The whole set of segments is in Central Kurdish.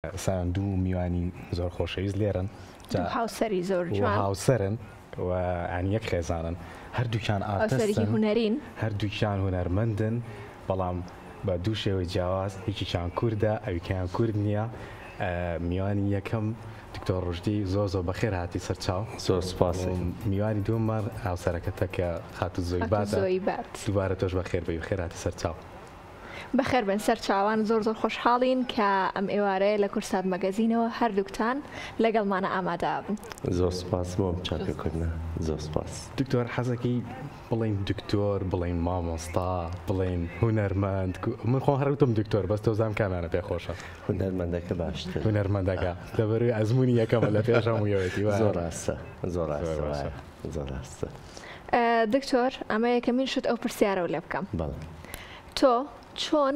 ساندوو میوانی زۆر خۆشەویست لێرن هاوسەری زۆر جوان هاوسەرن و عنی یەک خێزانن هەردووکیان ئارتستن هونەرین هەردووکیان هونەرمەندن بەڵام بە دوو شێوەی جیاواز یەکیان کووردە ئەویکیان کورد نییە میوانی یەکەم دکتۆر ڕژدی زۆر بەخێر هاتی سەرچاو زۆر سپاس میوانی دووەمە هاوسەرەکەتە کە خاتو زۆی بات دووبارە تۆش بەخێر بە خێر هاتی سەرچاو بەخێر بن سەر چاوان زۆر خۆشحاڵین کە ئەم ئێوارەیە لە کورسات مەگەزینەوە هەردووکتان لەگەڵمانە ئامادە بن. زۆر سپاس بۆم چاکردنە زۆر سپاس. دکتۆر حەزەکەی بڵین دکتۆر بڵین مامۆستا بڵین هونەرمەند من خۆ هەروتم دکتۆر بەس تۆزام کامانە پێخۆشە هونەرمەندەکە باشتر هونەرمەندەکە لەبەروی ئەزمموی یەکەمە لە پێش هەموویەوەتی زۆر ڕاستە زۆر ڕاستە. دکتۆر ئەمە یەکەمین شت ئەو پرسیارە لێ بکەم تۆ چۆن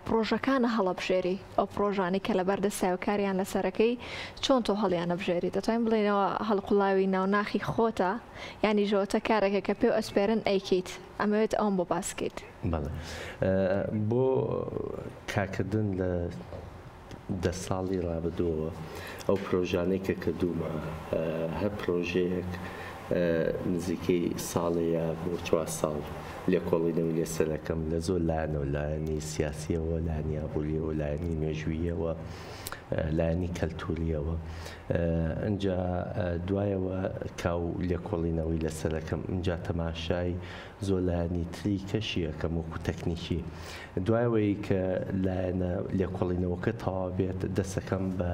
پرۆژەکانە هەڵەبژێری ئەو پرۆژانی کە لە بەردە ساوکاریان لەسەرەکەی چۆن تۆ هەڵیانە بژێری دەتوانین بڵێنەوە هەڵقوڵاوی ناوناخی خۆتە ینی ژۆتە کارێکە کە پێ ئەسپێرن ئەیکیت ئەمەوێت ئەوم بۆ باسکیت بۆ کارکردن لە دە ساڵی ڕابردووە ئەو پرۆژانەی کە کردومە هەر پرۆژەیەک نزیکەی ساڵەیە بۆ 4 ساڵ لێکۆڵینەوەی لێسەرەکەم لە زۆر لایەنەوە لایەنی سیاسیەوە لایەنی ئابوووریەوە لایەنی مێژوویەوە لایەنی کەلتوریەوە ئەجا دوایەوە کاو لێکۆڵینەوەی لەسەرەکەم ئەجا تەماشای زۆر لایەنی تری کەشیەکەم وەکو تەکنیکی دوایەوەی کە لایەنە لێکۆڵینەوەکە تەواو بێت دەستەکەم بە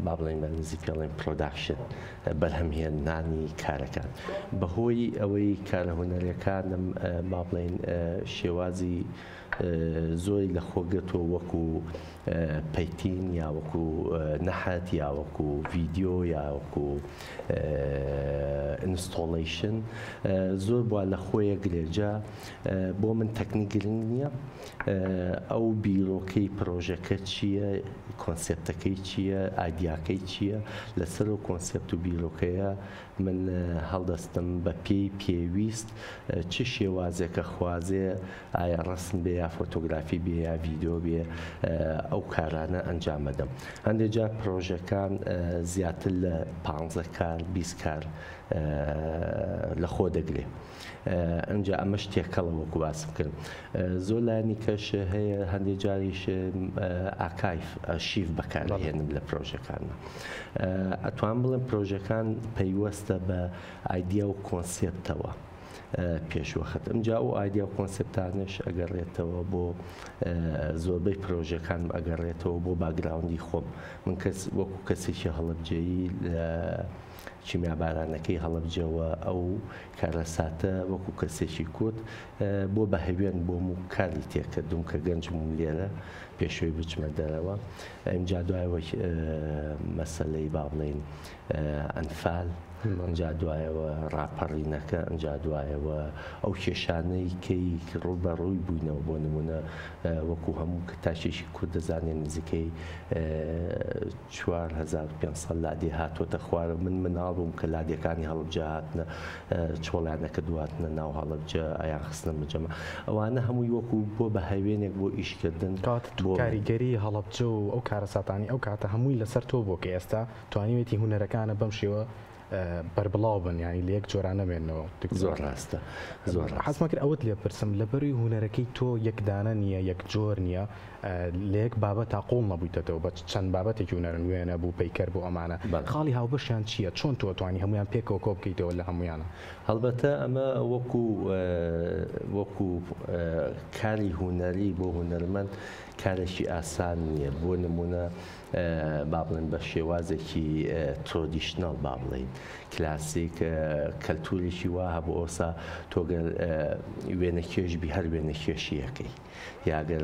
با بڵێن بە نزیک پێڵێن پرۆداکشن بەرهەمهێنانی کارەکان بەهۆی ئەوەی کارە هونەریەکانم با بڵێن شێوازی زۆری لە خۆگەتەوە وەکو پەیتین یا وەکو نەحەت یا وەکو ڤیدیۆ یا وەکو ئینستۆڵیشن زۆر بووە لە خۆیە گرێجا بۆ من تەکنیک گرنگ نییە ئەو بیرۆکەی پرۆژەکە چییە کۆنسێپتەکەی چییە ئایدیاکەی چییە لەسەر و کۆنسێپت و بیرۆکەیە من هەڵدەستم بە پێویست چ شێوازێکە خوازێ ئایا ڕسم بێ یا فۆتۆگرافی بێ یا ڤیدیۆ بێ ئەو کارانە ئەنجامەدەم هەندێک جار پرۆژەکان زیاتر لە 15 کار 20 کار لە خۆ دەگرێ ئەجا ئەمە شتێکەڵە وەکو باسم کردم زۆر لایەنی کەش هەیە هەندێک جاریش ئاکایف ئەرشیڤ بەکارهێنم لە پرۆژەکانە ئەتوان بڵێم پرۆژەکان پەیوەستە بە ئایدیا و کۆنسێپتەوە پێشوەخت ئەمجا و ئایدیا و کۆنسێپتانش ئەگەڕێتەوە بۆ زۆربەی پرۆژەکان ئەگەڕێتەوە بۆ باگراوندی خۆم من وەکو کەسێکی هەڵەبجێیی چیمیابارانەکەی هەڵەبجەوە ئەو کارەساتە وەکو کەسێکی کورد بۆ بە هەوێن بۆم و کاری تێکردوم کە گەنجم لێرە پێشوەی بچمە دەرەوە ئەمجا دوایەوە مەسەلەی با بڵێن ئەنفال ئەجا دوایەوە ڕاپەڕینەکە ئەجا دوایەوە ئەو کێشانەی کەی ڕووبەڕووی بووینەوە بۆ نمونە وەکو هەموو کە تاشێکی کورد دەزانێن نزیکەی 4500 لادێ هاتوۆتە خوارە من مناڵ بووم کە لادیەکانی هەڵبجە هاتنە چۆڵیانەکە دواتنە ناو هەڵبجە ئەیان خستنە مجەمە ئەوانە هەمووی وەکو بۆ بە هەوێنێک بۆ ئیشکردن کاریگەری هەڵبجە و ئەو کارەساتانی ئەو کاتە هەمووی لەسەر تۆ بۆ کە ئێستا توانیوێتی هونەرەکانە بەم شێوە بەربڵاو بن ینی لە یەک جۆرانە بێنەوە زۆر ڕاستە زۆر حەزم کرد ئەوت لێ پرسم لەبەروی هونەرەکەی تۆ یەکدانە نییە یەک جۆر نییە لە یەک بابەت تاقۆڵ نەبوویتەوە بە چەند بابەتێکی هونەرن وێنە بوو پەیکەر بۆ ئەمانە خاڵی هاوبەشیان چییە چۆن تۆ توانی هەمویان پێکەوە کۆ بکەیتەوە لە هەمویانە هەڵبەتە ئەمە وەکو کاری هونەری بۆ هونەرمەند کارێکی ئاسان نییە بۆ نمونە با بڵێن بە شێوازێکی ترۆدیشنەڵ با بڵێن کلاسیک کەلتوریشی وا هەبوو ئۆسا تۆگەر وێنە کێشبی هەر وێنە کێشیەکەی یاگەر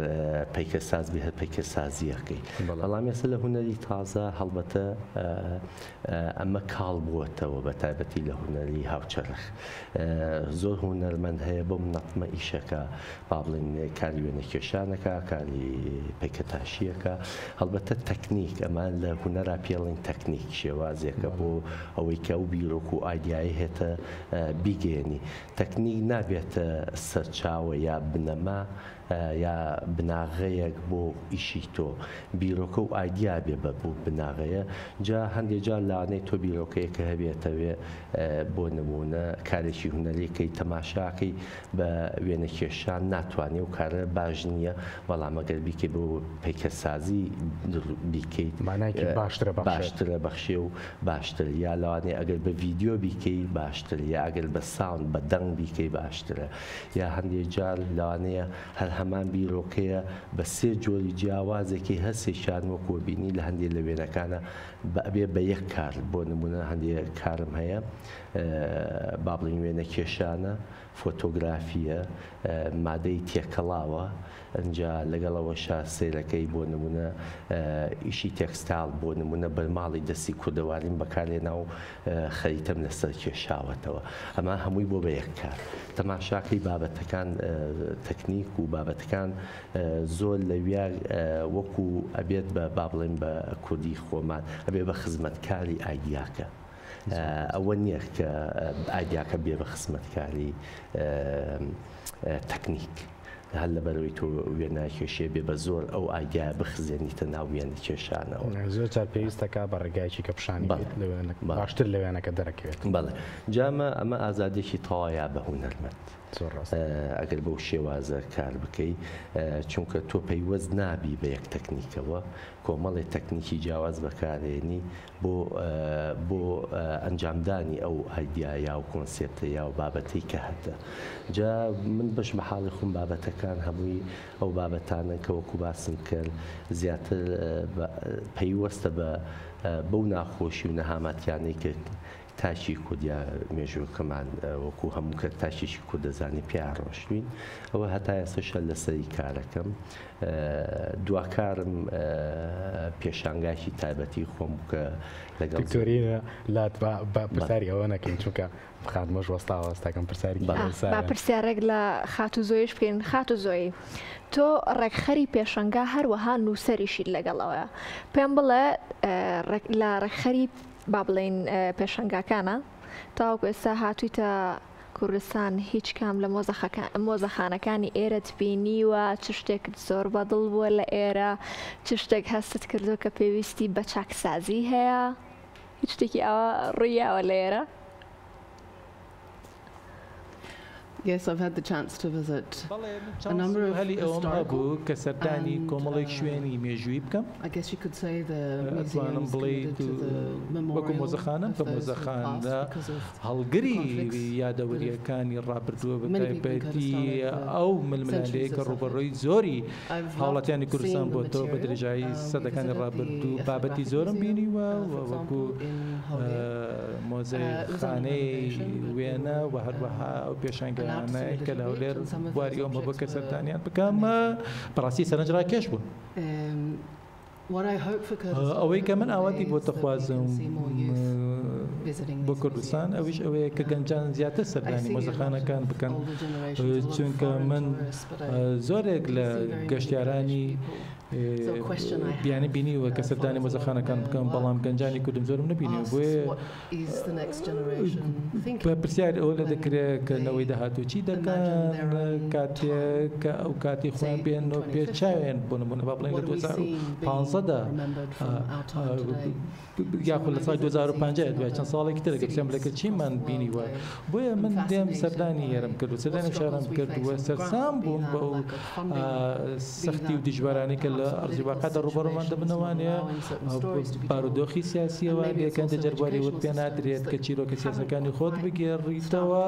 پەیکە سازبی هەر پەیکە سازیەکەی بەڵام ێستا لە هونەری تازە هەڵبەتە ئەمە کاڵ بووەتەوە بە تایبەتی لە هونەری هاوچەرخ زۆر هونەرمەند هەیە بۆ منەتمە ئیشەکە با بڵێن کاری وێنە کێشانەکە کاری پەیکە تاشیەکە هەڵبەتە تەکنیک ئەمان لە هونەرا پێڵین تەکنیک شێوازێکە بۆ ئەوەی کە ئەو بیرۆک و ئایدیایی هێتە بیگەێنی تەکنیک نابێتە سەرچاوە یا بنەما یا بناغەیەک بۆ ئیشی تۆ بیرۆکە و ئایدیا بێ بە بوو بناغەیە جا هەندێک جار لاانەی تۆ بیرۆکەیەکە هەبێتەوێ بۆ نمونە کارێکی هونەریەکەی تەماشاکەی بە وێنە کێشان ناتوانێت و کارە باش نییە بەڵام ئەگەر بیکەی بۆ پیکەسازی بیکەیت باشترە بەخشێ و باشتر یا لەوانێ ئەگەر بە ڤیددیۆ بیکەی باشتر یا ئەگەر بە ساوند بە دەنگ بیکەی باشترە یا هەندێک جار لەوانەیە هەر هەمان بیرۆکەیە بە سێ جۆری جیاوازێکی هەسێکیان وەکو بینی لە هەندێک لە وێنەکانە بەبێ بە یەک کار بۆ نمونە هەندێک کارم هەیە با بڵین وێنە کێشانە فۆتۆگرافیە مادەی تێکەڵاوە ئەنجا لەگەڵەوەشا سیرەکەی بۆ نمونە ئیشی تێکستال بۆ نمونە بەرماڵی دەستی کوردەواریم بەکارێنا و خەریتەم لەسەر کێشاوەتەوە ئەمە هەمووی بۆ بە یەک کار تەماشاکەی بابەتەکان تەکنیک و بابەتەکان زۆر لەویا وەکو ئەبێت بە با بڵێن بە کوردی خۆمان ئەبێ بە خزمەتکاری ئایدیاکە ئەوە نییە کە ئایدیاکە بێ بە خزمەتکاری تەکنیک هەر لەبەرەوەی تۆ وێنە کێشێ بێ بە زۆر ئەو ئایدیا بخزێنیتە ناو وێنە کێشانەوە زۆر جار پێویستەکە بە ڕێگایکی کە پیشانی باشتر لە وێنەکە دەرەکەوێت بەڵێ جامە ئەمە ئازادێکی تەواویە بە هونەرمەند ئەگەر بەو شێوازە کار بکەی چونکە تۆ پەیوەست نابی بە یەک تەکنیکەوە کۆمەڵی تەکنیکی جیاواز بەکارێنی بۆ ئەنجامدانی ئەو ئایدیا و کۆنسێپتە یا و بابەتەی کە هەتە جا من بەش بەحاڵی خۆم بابەتەکان هەمووی ئەو بابەتانە کە وەکو باسم کرد زیاتر پەیوەستە بەو ناخۆشی و نەهامەتیانەی کە تاشی کوردیا مێژووکەمان وەکو هەموو کە تاشیشی کورد دەزانی پیا ڕۆشتوین ئەوە هەتا ئێستاشە لەسەری کارەکەم دواکارم پێشانگاشی تایبەتی خۆم کە لەگەڵ دکتۆرینە لات پرسیاری ئەوە نەکەین چونکە خاتمەش وەستاوە ئەستاکەم پرسیاری با پرسیارێک لە خات و زۆیش بکەین خات و زۆی تۆ ڕێکخەری پێشەنگا هەروەها نووسەریشیت لەگەڵەوەە پێم بڵێ لە ڕێکخەری با بڵێن پێشەنگاکانە تاوەکو ئێستا هاتوویتە کوردستان هیچ کام لە مۆزەخانەکانی ئێرەت بینیوە چ شتێکت زۆر بەدڵ بووە لە ئێرە چ شتێک هەستت کردو کە پێویستی بە چاکسازی هەیە هیچ شتێکی ئەوە ڕوویاوە لە ئێرە؟ Yes, I've had the chance to visit a number of historical I guess you could say the museums committed to the memorials of those who passed because of کە لەولێر بواری ئەومە بۆ کە سەردانیان بکەم بەڕاستی سەرنجڕا کێش بوون ئەوەی کە من ئاواتی بۆ دەخوازم بۆ کوردستان ئەویش ئەوەیە کە گەنجان زیاتر سەردانی مۆزەخانەکان بکەن چونکە من زۆرێک لە گەشتیارانی بیانی بینیوە کە سەردانی مۆزەخانەکان بکەم بەڵام گەنجانی کوردم زۆرم نبینی بۆیە بە پرسیار ئەوە لە دەکرێت کە نەوەی داهاتوو چی دەکەن کاتێک کە ئەو کاتی خۆیان بێنەوە پێچاوێن بۆ نمونە با بڵێن لە 2015دا یاخود لە ساڵی 2050 دوای چەند ساڵێکی تر گەشتم لەکە چیمان بینیوە بۆیە من دێم سەردانی هێرم کرد و سەردانی شارم کردووە سەرسام بووم بە ئەو سەختی و دیژبارانی کە لە ئەرزی واقعدا ڕوبەڕۆمان دەبنەوانەیە بارودۆخی سیاسیەوە یەکەن دەجەربواری وت پێ نادرێت کە چیرۆکە سیاسەکانی خۆت بگێڕیتەوە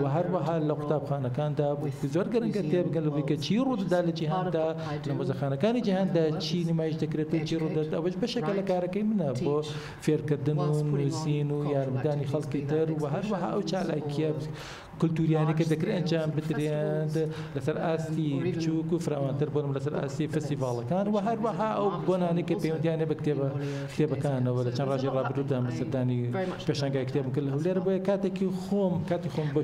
و هەروەها لە قوتابخانەکاندا زۆر گەرەنگە تێبگەن لەوەی کە چی ڕوودەدا لە جیهاندا لە مۆزەخانەکانی جیهاندا چی نمایش دەکرێت و چی ڕوودەدا ئەوەش بەشێکە لە کارەکەی منە بۆ فێرکردن و نووسین و یارمەدانی خەڵکی تر و هەروەها ئەو چالاکیە کولتوریانی کە دەکرێت ئەنجام بدرێن لەسەر ئاستی بچووک و فراوانتر بۆنم لەسەر ئاستی فستیڤاڵەکان و هەروەها ئەو بۆنانی کە پەیوەندیانە بە کتێبەکانەوە لە چەند ڕاژی ڕابردوودا بە سەردانی پێشانگای کتێبم کرد لە هەولێر بۆیە کاتی خۆم بۆ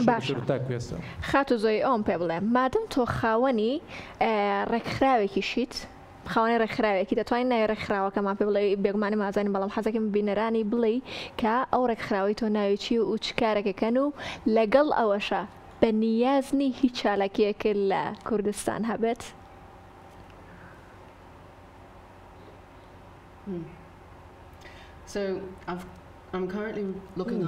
تا کوێستە خات و زۆی ئەوم پێ بڵێ مادەم تۆ خاوەنی ڕێکخراوێکیشیت خاوەنی ڕێکخراوێکی دەتوانین ناوی ڕێکخراوەکەمان پێ بڵێ بێگومانی مازانی بەڵام حەزەکەم بینەرانی بڵێ کە ئەو ڕێکخراوی تۆ ناوی چی و چ کارێکەکەن و لەگەڵ ئەوەشە بەنیازنی هیچ چالاکیەکە لە کوردستان هەبێت؟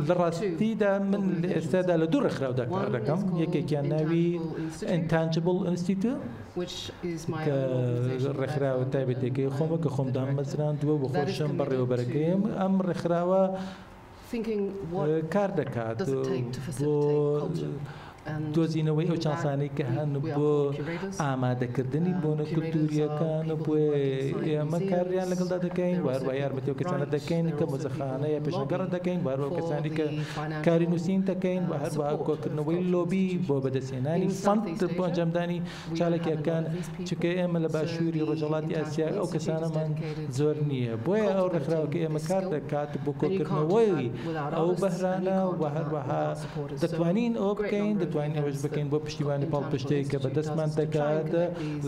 لە ڕاستیدا من لە ئێستادا لە دوو ڕێکخراودا کار دەکەم. یەکێکیان ناوی Intangible Institute کە ڕێکخراوە تایبەتێکی خۆمە کە خۆم دامەزراندووە بۆ خۆشم بەڕێوەبەرەکەیم. ئەم ڕێکخراوە کار دەکات بۆ دۆزینەوەی ئەو چاسانەی کە هەن بۆ ئامادەکردنی بۆنە کولتوریەکان بۆ ئێمە کاریان لەگەڵدا دەکەین، وهروە یارمەتی ئەو کەسانە دەکەین کە مۆزەخانە یا پێشەنگەڕ دەکەین، وهروە کەسانی کە کاری نووسین دەکەین، و هەروە کۆکردنەوەی لۆبی بۆ بەدەستهێنانی فەند بۆ ئەنجامدانی چالێکیەکان، چونکە ئێمە لە باشووری ڕۆژهەڵاتی ئاسیا ئەو کەسانەمان زۆر نییە. بۆیە ئەو ڕێکخراوەکە ئێمە کار دەکات بۆ کۆکردنەوەی ئەو بەهرانە، و هەروەها دەتوانین ئەوە بکەین، دەتوانین ئەوەش بکەین بۆ پشتیوانی پاڵپشتەیە کە بەدەستمان دەکات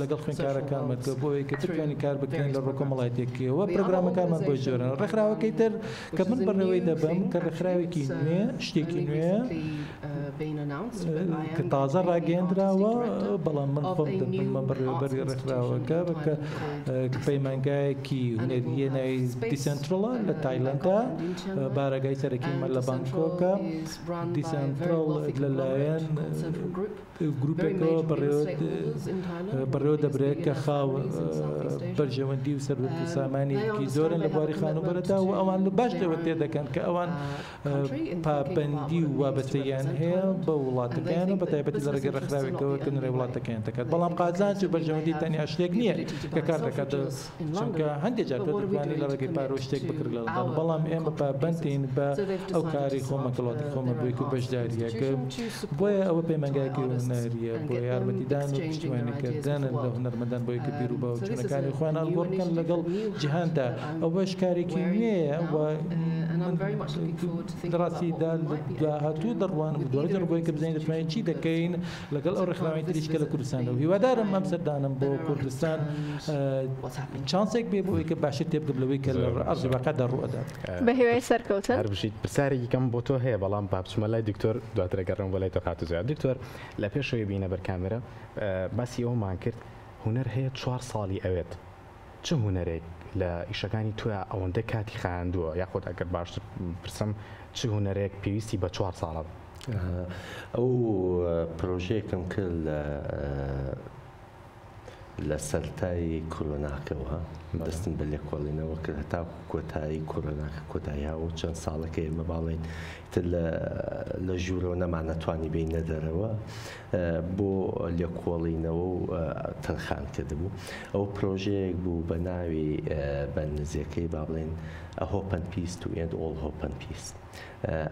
لەگەڵ خوێندکارەکانمان کە بۆ ئەوەی کە بتوانین کار بکەین لە ڕۆکۆمەڵایەتێکیەوە. پرۆگرامەکانمان بۆ جۆرن. ڕێکخراوەکەی تر کە من بەڕێوەی دەبم کە ڕێکخراوێکی نوێ، شتێکی نوێ کە تازە ڕاگەیەندراوە، بەڵام من خۆم دەبمە بەڕێوەبەری ڕێکخراوەکە کە پەیمانگایەکی هونەریە ناوی دیسنترڵە لە تایلەندا، بارەگای سەرەکیمان لە بانکۆکە. دیسنترڵ لەلایەن گروپێکەوە بەڕێوە دەبرێت کە خاو بەرژەوەندی و سەربەت و سامانێکی زۆرن لە بواری خانوبەرەدا، و ئەوان لە باش لەوە تێدەکەن کە ئەوان پابەندی و وابەستەیان هەیە بە وڵاتەکەیان و بە تایبەتی لە ڕێگەی ڕێکخراوێکەوە کە نوێ وڵاتەکەیان دەکات. بەڵام قازانج و بەرژەوەندی تەنیا شتێک نییە کە کار دەکات، چونکە هەندێک جار تۆ دەتوانی لە ڕێگەی پارۆ شتێک بکرد لە وڵات، بەڵام ئێمە پابەندین بە ئەو کاری خۆمە کەڵاتی خۆمە بێک و بەشداریەکە. بۆیە ئەوە پەیمانگایەکی هونەریە بۆ یارمەتیدان و پشتیوانیکردنە لە هونەرمەندان بۆ یەکە بیر و باوچوونەکانی خۆیان هەڵگۆڕ بکەن لەگەڵ جیهاندا. ئەوەش کارێکی نوێیە، ڕاستیدا هاتوو دەڕوانم دوای دەڕبووی کە بزانین دەتوانین چی دەکەین لەگەڵ ئەو ڕێکخراوەی تریشکە لە کوردستانەوە. هیوادارم ئەم سەردانم بۆ کوردستان چانسێک بێ بۆ ئەوەی کە باشتر تێبگەبلەوەی کە لە ئەرزی واقعدا ڕوئەدات. بە هیوای سەرکەوتن هەر بشیت پرسیارێکی کەم بۆ تۆ هەیە، بەڵام بابچمە لای دکتۆر دواتر گەڕم بۆ لای تۆ هاتوو زیاد. دکتۆر لە پێشەوەی بینە بەرکامێرە باسی ئەومان کرد هونەر هەیە 4 ساڵی ئەوێت. چه هونەرێک لە ئیشەکانی توە ئەوەندە کاتی خایاندووە، یاخۆت ئەگەر باشتر پرسم چه هونەرێک پێویستی بە 4 ساڵە؟ ئەو پرۆژەیەکم کرد لە سەرتایی کۆرۆناکەوە، دەستم بە لێکۆڵینەوە کرد هەتا کۆتایی کۆرۆناکە کۆتایی‌ها و چەند ساڵەکە ئێمە باڵێن تر لە ژوورەوە نەمانەتوانی بینە دەرەوە بۆ لێکۆڵینەوە و تەرخان کردبوو. ئەو پرۆژەیەک بوو بە ناوی بە نزیەکەی باڵێن A Hope and Peace to End All Hope and Peace.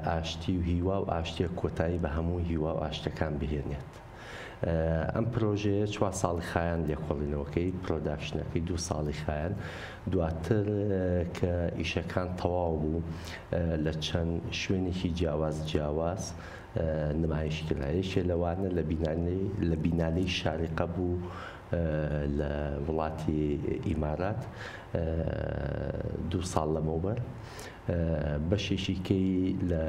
ئاشتی و هیوا و ئاشتیە کۆتایی بە هەموو هیوا و ئاشتەکان بهێنێت. ئەم پرۆژەیە 4 ساڵی خایان لێکۆڵینەوەکەی پرۆداکشنەکەی 2 ساڵی خایان دواتر کە ئیشەکان تەواو بوو لە چەند شوێنێکی جیاواز نمایش کرایەشێ لەوانە لە بینانەی شارقە بوو لە وڵاتی ئیمارات 2 ساڵ لەمەوبەر. بەشێکی کەی لە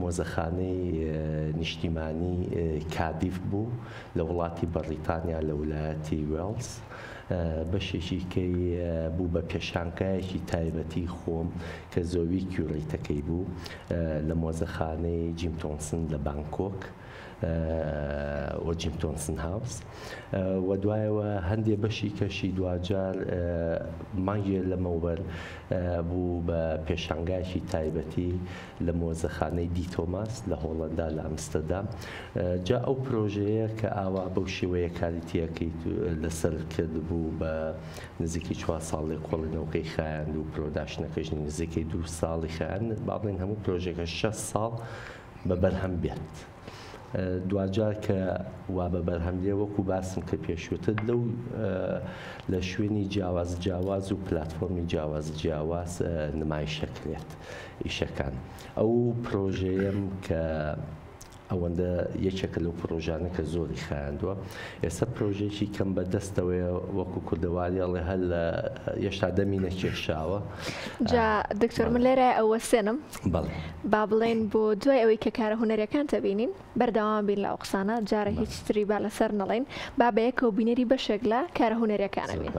مۆزەخانەی نیشتیمانی کادیف بوو لە وڵاتی بەریتانیا لە ویلایەتی وێڵز. بەشێکی کەی بوو بە پێشانگایەکی تایبەتی خۆم کە زۆوی کیوڕیتەکەی بوو لە مۆزەخانەی جیم تۆمسن لە بانکۆک و جیم تۆمسن هاوس، و دوایەوە هەندێک بەشی کەشی دوجار مانگێ لەمەوبەر بوو بە پێشانگایەکی تایبەتی لە مۆزەخانەی دی تۆماس لە هۆڵەندا لە ئەمستەردام. جا ئەو پرۆژەیە کە ئاوا بەو شێوەیە کاریتیەکەی لەسەر کرد بوو بە نزیکی 4 ساڵ لێکۆڵینەوەکەی خایاند و پرۆداکشنەکەش نزیکەی 2 ساڵی خایاند. باڵێن هەموو پرۆژێکە 6 ساڵ بەبەرهەم بێت. دوجار کە وا بە بەرهەمدێ وەکو باسم کە پێشووتر لە شوێنی جیاواز و پلتفۆرمی جیاواز نمایشەکرێت ئیشەکان. ئەو پرۆژەیەم کە ئەوەندە یەکێکە لەو پرۆژانە کە زۆری خایاندووە ئێستا پرۆژێکی کەم بەدەستەوەی وەکو کوردەواری ئەڵێ هەر لە هێشتا دەمی نەکێشاوە. جا دکتۆر من لێرە ئەوە سێنم با بڵێن بۆ دوای ئەوەی کە کارە هونەریەکان تەبینین بەردەوام بین لە ئەو قسانە جارە هیچ تری با لەسەر نەڵێن با بەیەکەوە بینەری بەشێک لە کارە هونەریەکانە بین.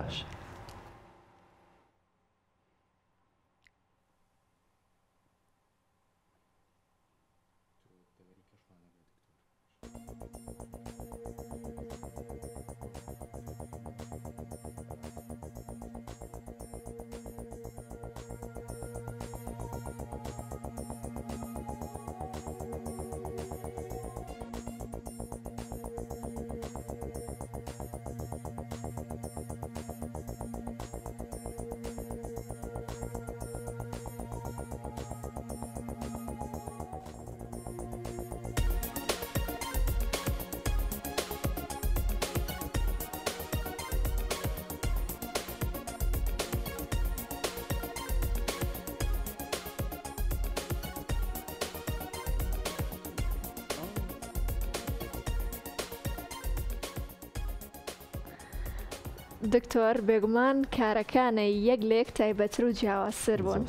دکتۆر بێگومان کارەکانە یەک لە یەک تایبەتر و جیاوازتر بوون.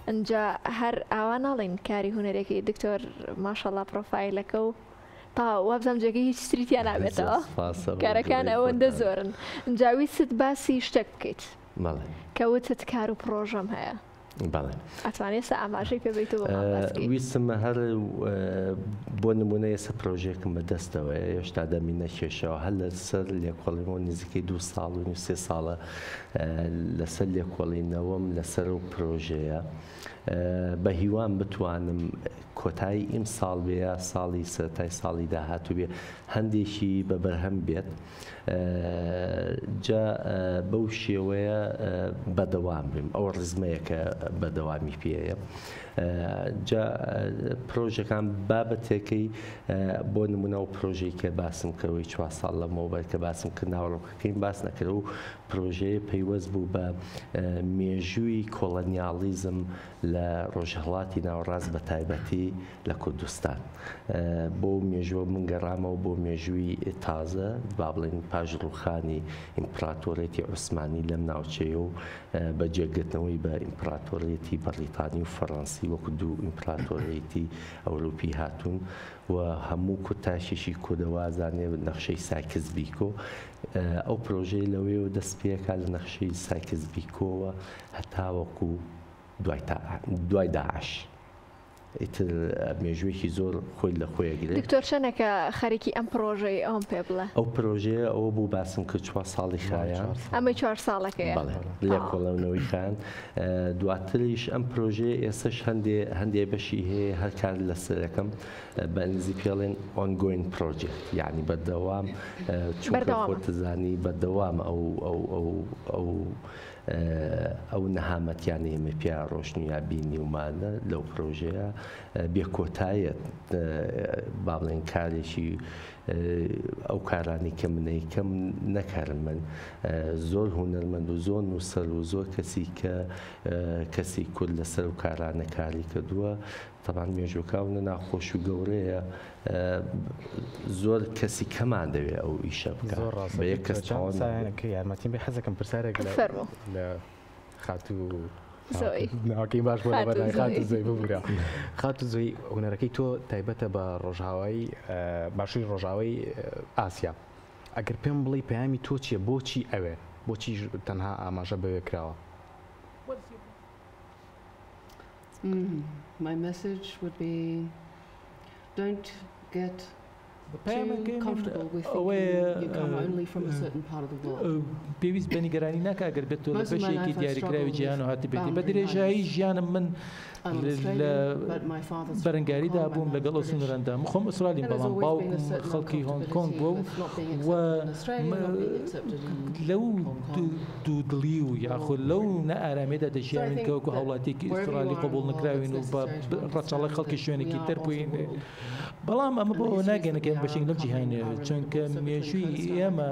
ئەنجا هەر ئاوا ناڵین کاری هونەرێکی دکتۆر ماشەڵڵا پرۆفایلەکە و تا وابزانم جێگەی هیچ شتریان نابێتەوە کارەکان ئەوەندە زۆرن. ئەنجا ویست باسی شتێک بکەیت کە وتت کار و پرۆژەم هەیە. ئەتوانێت ئاماژەی پێ بیت ویستمە هەر بۆ نمونە ئێستا پرۆژێکم بەدەستەوە هێشتا دەمی نەکێشەوە هەر لەسەر لێکۆڵینەوە نزیکەی 2 ساڵ و 3 ساڵە لەسەر لێکۆڵینەوەم لەسەر و پرۆژەیە بە هیوان بتوانم کۆتایی ئیم ساڵ بێ ساڵی سەرەتای ساڵی داهاتوو بێ هەندێکی بە بەرهەم بێت جا بەو شێوەیە بەدەوام بیم ئەو ڕزمەیەکە بەدەوامی پێەیە. جا پرۆژەکان بابەتێکەی بۆ نمونە و پرۆژەی کە باسم کەەوەی 4 ساڵ لەمەوە کە باسم کرد ناوەڕۆکەکەین باس نەکرد و پرۆژەیە پەیوەست بوو بە مێژووی کۆڵەنیالیزم لە ڕۆژهەڵاتی ناوەڕاست بە تایبەتی لە کوردستان. بۆ مێژووە من گەڕامەوە بۆ مێژووی تازە با بڵێن پاژڕووخانی ئیمپراتۆرێتی عوسمانی لەم ناوچەیە و بەجێگرتنەوەی بە ئیمپراتۆرێتی بەریتانی و فەڕەنسی وەکو دوو ئیمپراتۆرێتی ئەوروپی هاتوون و هەموو کورتاشێکی کۆدەوازانێ نەخشەی سایکس بیکۆ ئەو پرۆژەی لەوەیەوە دەست پێکا لە نەخشەی سایکس بیکۆوە هەتاوەکو دوای داعش. ئیتر مێژوویەکی زۆر خۆی لە خۆیەگرێت. دکتۆر چەندێکە خەریکی ئەم پرۆژەی ئەوم پێ بڵێ؟ ئەو پرۆژەیە ئەوە بوو باسم کرد 4 ساڵی خایان ئەمە 4 ساڵەکەیە لێ کۆڵەونەوەی خان. دواتریش ئەم پرۆژەیە ئێستش هەندێ بەشی هەیە هەر کار لەسەرەکەم بە ئەنگلیزی پێڵێن ongoing project یعنی بەردەوام چونکە خۆتزانی بەردەوام ئەو نەهامەتیان ئێمە پیا ڕۆشنیا بینی ومانە لەو پرۆژەیە بێکۆتایەت با بڵێن کارێکی ئەو کارانی کە منەی کەم نەکارم من زۆر هونەرمەند و زۆر نووسەر و زۆر کەسی کە کەسی کورد لەسەر و کارانە کاری کردووە تەمان مێژوەکانە ناخۆش و گەورەیە زۆر کەسی کەمان دەوێت ئەو ئیشە بکە بە یەک کەس یارمەتیم بێ حەزەکەم پرسیارێک لە خاتو ناوەکەی باش بۆ لەبەرای خاتو زۆی ببوورە. خاتو زۆی هونەرەکەی تۆ تایبەتە بە ڕۆژاوایی باشووری ڕۆژاوایی ئاسیا. ئەگەر پێم بڵێ پەیامی تۆ چییە بۆچی ئەوێ بۆچی تەنها ئاماژە بەوێ کراوە؟ My message would be don't get too comfortable with thinking you come only from a certain part of the world. پێویست بە نیگەرانی ناکە ئەگەر بێت تۆ لە بەشێکی دیاریکراوی جیهان و هاتی بێتی بە درێژایی ژیانم من لە بەرەنگاریدا بووم لەگەڵ ئەو سنوورەندا خۆم ئوسترالیم بەڵام باوکم خەڵکی هۆنگ کۆنگ بووە و لەو دوودڵی و یاخۆ لەو نەئارامێدا دەژیانین کە وەکو هەوڵاتێکی ئوسترالی قبوڵ نەکراوین و بە ڕەچەڵی خەڵکی شوێنێکی تەر بووین. بەڵام ئەمە بۆ ئەوە ناگەنە کە بەشێک لەم جیهانێ چونکە مێژووی ئێمە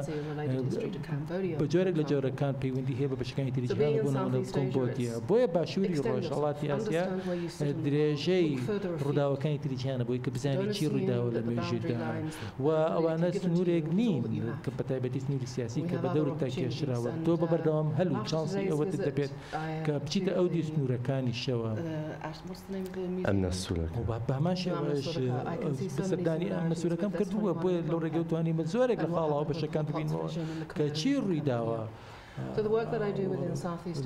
بە جۆرێک لە جۆرەکان پەیوەندی هەیە بە بەشەکانی تری جیهان بوونەوە کۆمبۆدیە بۆیە باشووری ڕۆژهەڵاتی ئاسیا درێژەی ڕووداوەکانی تری جیهانە بۆی کە بزانانی چی ڕوویداوە لە مێژوودا و ئەوانە سنوورێک نین کە بە تایبەتی سنووری سیاسی کە بە دەورت تا کێشراوە تۆ بە بەردەوام هەلو چانسی ئەوەت دەبێت کە بچیتە ئەو دی سنوورەکانی شەوە ئەم نەسوورەکە بە هەمان شێوەش بەسەردانی ئەم نەسوورەکەم کردووە بۆیە لەو ڕێگە توانیم زۆرێک لە خاڵەوە بەشەکان ببینەوە کە چی ڕوویداوە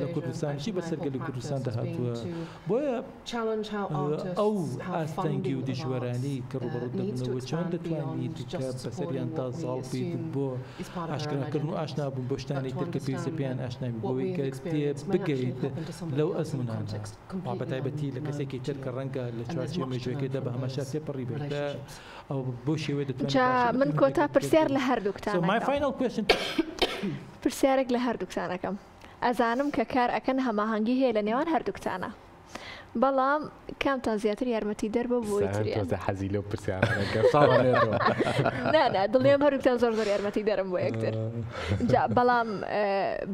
لە کوردستانشی بەسەرگەلی کوردستان دەهاتووە بۆیە ئەو ئاستەنگی و دژوەرانی کە ڕوبەڕوو دەبنەوە چۆن دەتوانیت کە بەسەریان تا ساڵ بیت بۆ ئاشکراکردن و ئاشنابوون بۆ شتانێک تر کە پێویستە پێیان ئاشناوی بۆەوەی کە تێ بگەیت لەو ئەزمونانە بەتایبەتی لە کەسێکی تر کە ڕەنگە لە چوارچێ مێژوەکەدا بە هەماشا تێپەڕی بێت ئەو بۆ شێوەیە دەتوانێت من کۆتا پرسیار لە هەردووکتان پرسیارێک لە هەردووکتانەکەم ئەزانم کە کار ئەکەن هەماهەنگی هەیە لە نێوان هەردووکتانە بەڵام کامتان زیاتر یارمەتی دەربە بۆی حەزی لەو پرسیارەکە دڵێم هەروکتان زۆر زۆر یارمەتی دەرم بۆ یەکتر بەڵام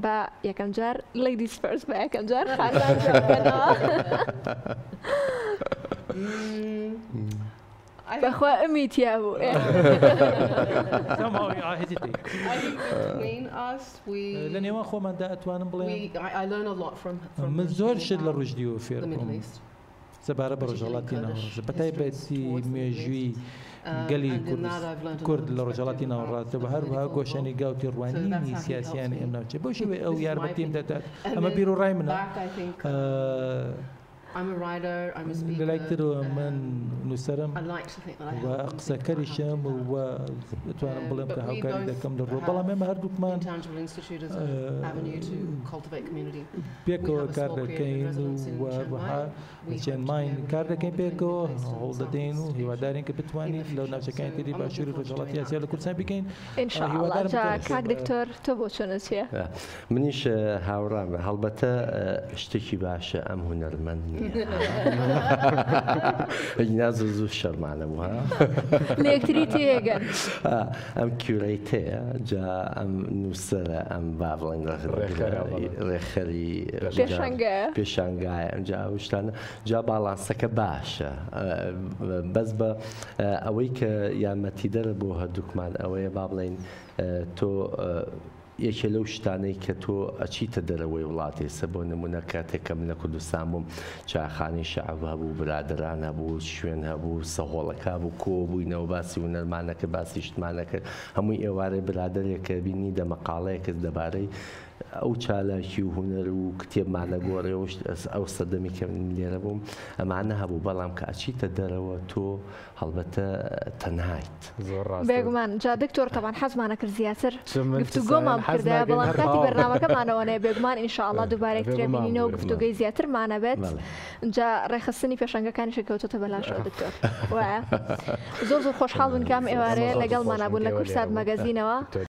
بە یەکەم جار لیدیز فەرست بە یەکەم جار خانەوە بەخوا ئەمیتیا بوو لە نێوان خۆماندا ئەتوانم بڵێ من زۆر شت لە ڕژدیەوە فێر بووم سەبارە بە ڕۆژهەڵاتی ناوەڕاست بەتایبەتی مێژووی گەلی کورد لە ڕۆژهەڵاتی ناوەڕاستە بە هەروەها گۆشەنی گاوتی ڕوانینی سیاسیانی ئەم ناوچێ بۆ شێوەیە ئەو یارمەتیم دەدات ئەمە بیر و ڕای منە لەلایترەوە من نووسەرم و قسەکەریشم و دەتوانم بڵێم کە هاوکاری دەکەم لە ڕۆ بەڵام ئێمە هەردووکمان پێکەوە کار دەکەین و چەند ماین کار دەکەین پێکەوە هەوڵ دەدەین و هیوادارین کە بتوانین لەو ناوچەکانی تری باشووری ڕۆژهەڵاتی ئاسیا لە کوردستان بکەین کاک دکتۆر تۆ بۆ چۆنە چییە؟ منیش هاوڕام هەڵبەتە شتێکی باشە ئەم هونەرمەند ناز زوو شەرمانە بوو ها لە یەکتری تێگەن ئەم کورەیتەیە جا ئەم نووسەرە ئەم با بڵێن ڕێخەری پێشانگایە ئەم جا شتانە جا باڵانسەکە باشە بەس بە ئەوەی کە یارمەتی دەرە بۆ هەردووکمان ئەوەیە با بڵێن تۆ یەکێ لەو شتانەی کە تۆ ئەچیتە دەرەوەی وڵاتی سە بۆ نمونە کاتێکە من لە کوردستان بووم چاخانی شەعب هەبوو برادران هەبوو شوێن هەبوو سەهۆڵەکە بوو کۆ بووینەوە باسی هونەرمانەکە باسی شتمانەکە هەمووی ئێوارەی برادێکە بینی دەمەقاڵەیەکە دەبارەی ئەو چالاکی و هونەر و کتێبمانە گۆڕێەوە ئەو سەدەمی کە من لێرە بووم ئەمانە هەبوو بەڵام کە ئەچیتە دەرەوە تۆ هەڵبەتە تەنهایت بێگومان جا دکتۆر تەبان حەزمانە کرد زیاتر گفتوگۆمان کردە بەڵام کاتی بەرنامەکەمانەوەنەیە بێگومان ئینشاءڵڵا دووبارێک ترێبینینەوە گفتوگەی زیاترمانە بێت جا ڕێخستنی پێشەنگەکانیش کەوتۆتە بەلاشەوە دکتۆر وایە زۆر زۆر خۆشحاڵ بن کام ئێوارەیە لەگەڵمانە بوون لە کورسات مەگەزینەوە